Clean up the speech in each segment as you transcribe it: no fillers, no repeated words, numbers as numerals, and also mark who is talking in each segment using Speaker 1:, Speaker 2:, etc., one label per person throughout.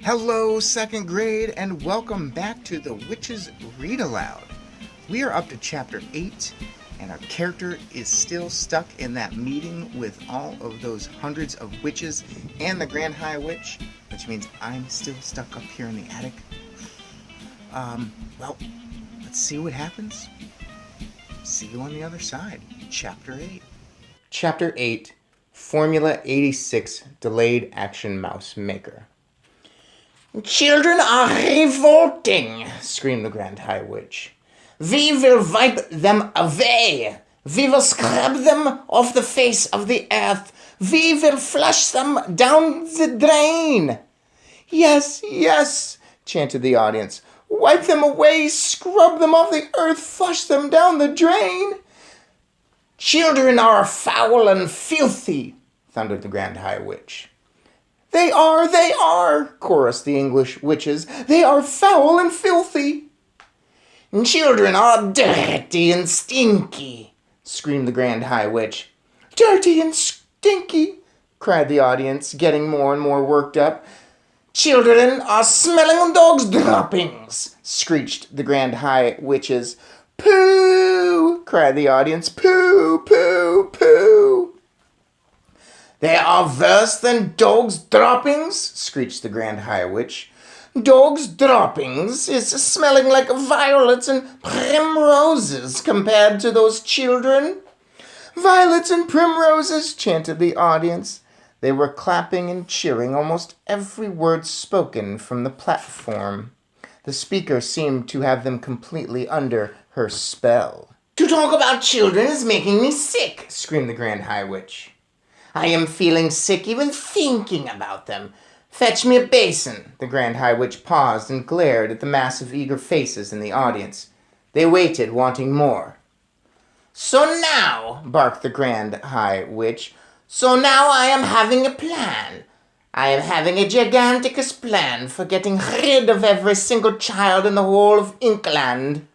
Speaker 1: Hello, second grade, and welcome back to the Witches Read Aloud. We are up to chapter 8, and our character is still stuck in that meeting with all of those hundreds of witches and the Grand High Witch, which means I'm still stuck up here in the attic. Well, let's see what happens. See you on the other side. Chapter 8. Chapter 8, Formula 86 Delayed Action Mouse Maker. "Children are revolting," screamed the Grand High Witch. "We will wipe them away. We will scrub them off the face of the earth. We will flush them down the drain." "Yes, yes," chanted the audience. "Wipe them away, scrub them off the earth, flush them down the drain." "Children are foul and filthy," thundered the Grand High Witch. They are, chorused the English witches. "They are foul and filthy." "Children are dirty and stinky," screamed the Grand High Witch. "Dirty and stinky," cried the audience, getting more and more worked up. "Children are smelling dogs' droppings," screeched the Grand High Witches. "Pooh!" cried the audience. "Pooh, pooh, pooh!" "They are worse than dogs' droppings," screeched the Grand High Witch. "Dogs' droppings is smelling like violets and primroses compared to those children." "Violets and primroses," chanted the audience. They were clapping and cheering almost every word spoken from the platform. The speaker seemed to have them completely under her spell. "To talk about children is making me sick," screamed the Grand High Witch. "I am feeling sick even thinking about them. Fetch me a basin." The Grand High Witch paused and glared at the mass of eager faces in the audience. They waited, wanting more. "So now," barked the Grand High Witch, "so now I am having a plan. I am having a giganticus plan for getting rid of every single child in the whole of Inkland."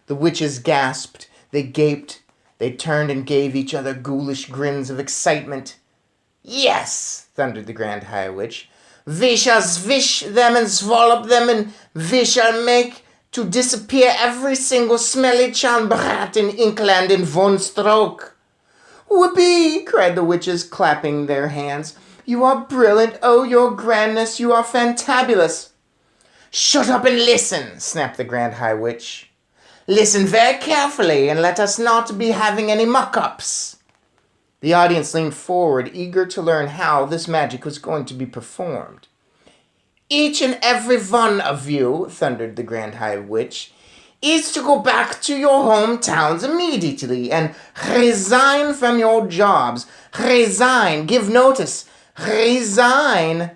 Speaker 1: The witches gasped, they gaped, they turned and gave each other ghoulish grins of excitement. "Yes," thundered the Grand High Witch, "we shall swish them and swallow them, and we shall make to disappear every single smelly child brat in Inkland in one stroke." "Whoopee!" cried the witches, clapping their hands. "You are brilliant! Oh, your grandness, you are fantabulous!" "Shut up and listen!" snapped the Grand High Witch. "Listen very carefully, and let us not be having any muck-ups." The audience leaned forward, eager to learn how this magic was going to be performed. "Each and every one of you," thundered the Grand High Witch, "is to go back to your hometowns immediately and resign from your jobs. Resign, give notice, resign."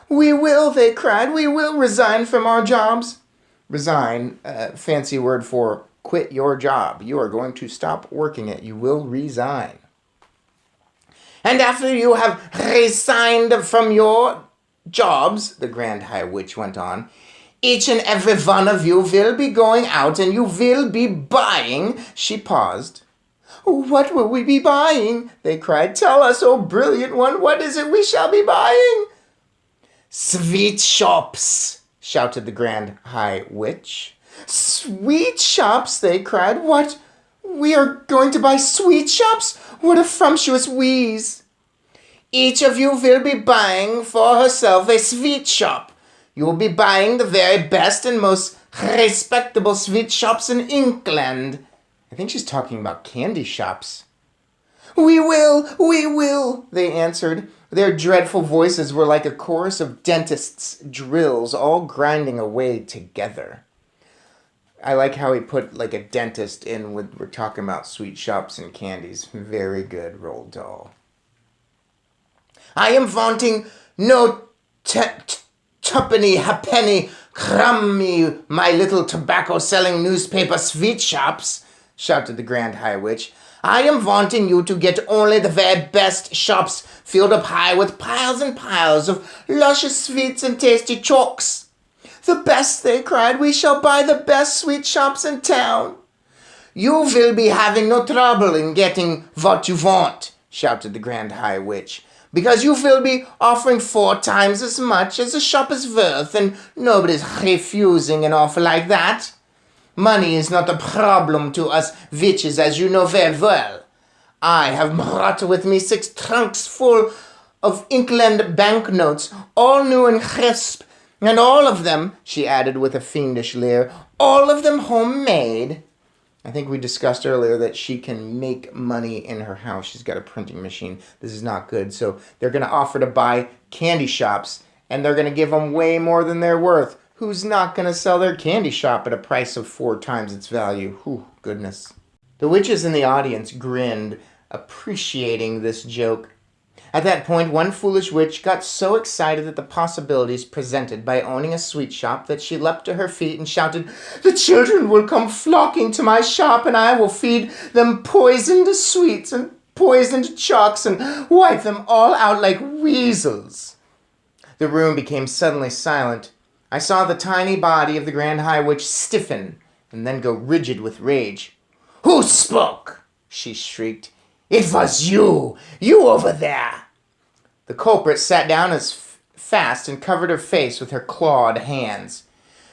Speaker 1: "We will," they cried, "we will resign from our jobs." Resign, fancy word for quit your job. You are going to stop working it. You will resign. "And after you have resigned from your jobs," the Grand High Witch went on, "each and every one of you will be going out and you will be buying." She paused. "What will we be buying?" they cried. "Tell us, oh brilliant one, what is it we shall be buying?" "Sweet shops," shouted the Grand High Witch. "Sweet shops," they cried. "What? We are going to buy sweet shops? What a frumptuous wheeze!" "Each of you will be buying for herself a sweet shop. You will be buying the very best and most respectable sweet shops in Inkland." I think she's talking about candy shops. We will, they answered. Their dreadful voices were like a chorus of dentists' drills, all grinding away together. I like how he put like a dentist in with, we're talking about sweet shops and candies. Very good, Roald Dahl. "I am wanting no tuppenny, ha'penny, crummy, my little tobacco-selling newspaper sweet shops," shouted the Grand High Witch. "I am wanting you to get only the very best shops filled up high with piles and piles of luscious sweets and tasty chalks." "The best," they cried. "We shall buy the best sweet shops in town." "You will be having no trouble in getting what you want," shouted the Grand High Witch. Because you will be offering 4 times as much as the shop is worth, and nobody's refusing an offer like that. Money is not a problem to us witches, as you know very well. I have brought with me 6 trunks full of England banknotes, all new and crisp, and all of them," she added with a fiendish leer, "all of them homemade." I think we discussed earlier that she can make money in her house. She's got a printing machine. This is not good. So they're going to offer to buy candy shops, and they're going to give them way more than they're worth. Who's not going to sell their candy shop at a price of 4 times its value? Whew, goodness. The witches in the audience grinned, appreciating this joke. At that point, one foolish witch got so excited at the possibilities presented by owning a sweet shop that she leapt to her feet and shouted, "The children will come flocking to my shop, and I will feed them poisoned sweets and poisoned chalks and wipe them all out like weasels." The room became suddenly silent. I saw the tiny body of the Grand High Witch stiffen and then go rigid with rage. "Who spoke?" she shrieked. "It was you! You over there!" The culprit sat down as fast and covered her face with her clawed hands.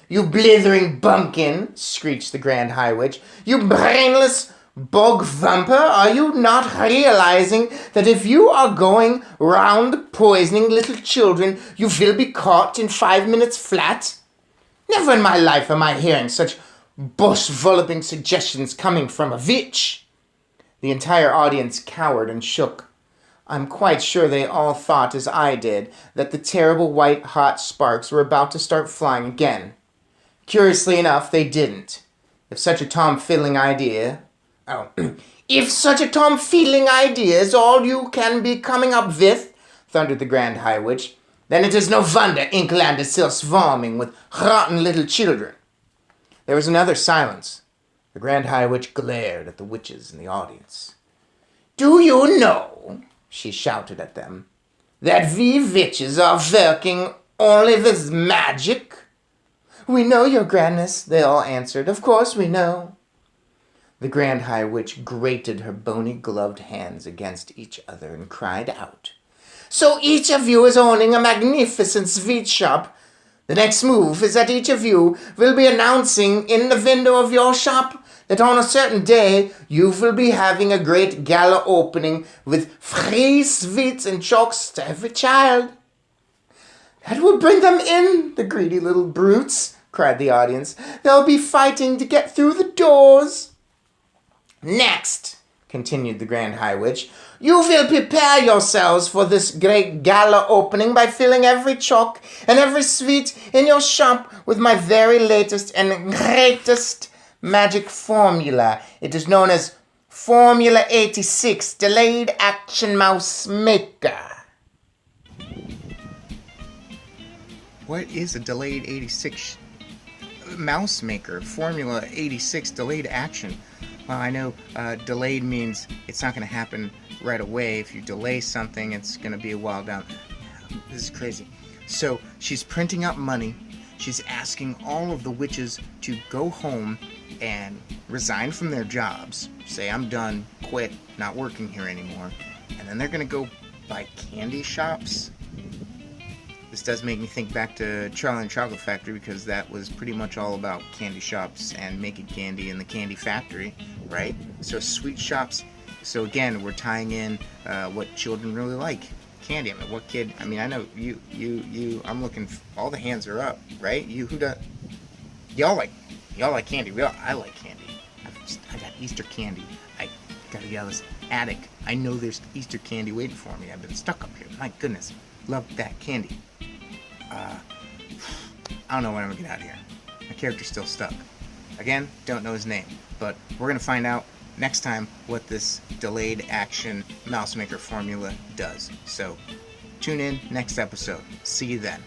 Speaker 1: "You blithering bumpkin!" screeched the Grand High Witch. "You brainless bog vamper! Are you not realizing that if you are going round poisoning little children, you will be caught in 5 minutes flat? Never in my life am I hearing such bush-voloping suggestions coming from a witch." The entire audience cowered and shook. I'm quite sure they all thought, as I did, that the terrible white-hot sparks were about to start flying again. Curiously enough, they didn't. If such a tom-fiddling idea is all you can be coming up with, thundered the Grand High Witch, then it is no wonder Inkland is still swarming with rotten little children. There was another silence. The Grand High Witch glared at the witches in the audience. "Do you know," she shouted at them, "that we witches are working only with magic?" "We know, your grandness," they all answered. "Of course we know." The Grand High Witch grated her bony gloved hands against each other and cried out, "So each of you is owning a magnificent sweet shop. The next move is that each of you will be announcing in the window of your shop that on a certain day you will be having a great gala opening with free sweets and chalks to every child." "That will bring them in, the greedy little brutes," cried the audience. "They'll be fighting to get through the doors." "Next," continued the Grand High Witch, "you will prepare yourselves for this great gala opening by filling every chalk and every sweet in your shop with my very latest and greatest magic formula. It is known as Formula 86, Delayed Action Mouse Maker."
Speaker 2: What is a delayed 86 mouse maker? Formula 86 delayed action. Well, I know delayed means it's not going to happen right away. If you delay something, it's going to be a while down. This is crazy. So she's printing up money. She's asking all of the witches to go home and resign from their jobs. Say, "I'm done, quit, not working here anymore." And then they're going to go buy candy shops. This does make me think back to Charlie and the Chocolate Factory, because that was pretty much all about candy shops and making candy in the candy factory, right? So sweet shops. So again, we're tying in what children really like. Candy. I mean, what kid? I mean, I know you. I'm looking. All the hands are up, right? You who does? Y'all like candy. I like candy. I got Easter candy. I gotta get out of this attic. I know there's Easter candy waiting for me. I've been stuck up here. My goodness, love that candy. I don't know when I'm gonna get out of here. My character's still stuck. Again, don't know his name, but we're gonna find out next time what this delayed action mouse maker formula does. So tune in next episode. See you then.